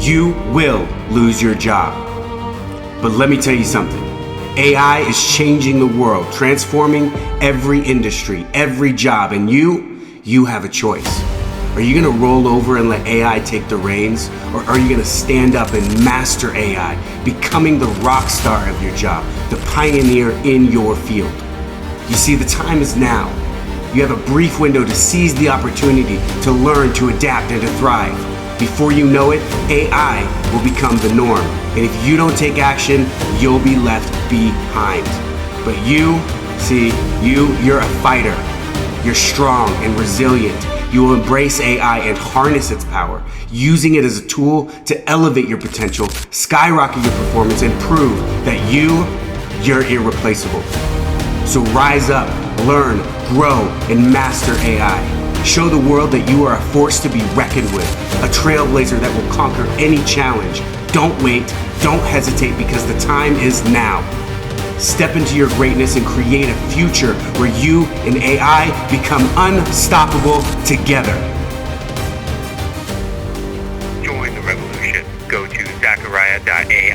you will lose your job. But let me tell you something. AI is changing the world, transforming every industry, every job, and you have a choice. Are you gonna roll over and let AI take the reins? Or are you gonna stand up and master AI, becoming the rock star of your job, the pioneer in your field? You see, the time is now. You have a brief window to seize the opportunity to learn, to adapt, and to thrive. Before you know it, AI will become the norm. And if you don't take action, you'll be left behind. But you're a fighter. You're strong and resilient. You will embrace AI and harness its power, using it as a tool to elevate your potential, skyrocket your performance, and prove that you're irreplaceable. So rise up, learn, grow, and master AI. Show the world that you are a force to be reckoned with, a trailblazer that will conquer any challenge. Don't wait, don't hesitate, because the time is now. Step into your greatness and create a future where you and AI become unstoppable together. Join the revolution. Go to Zachariah.ai.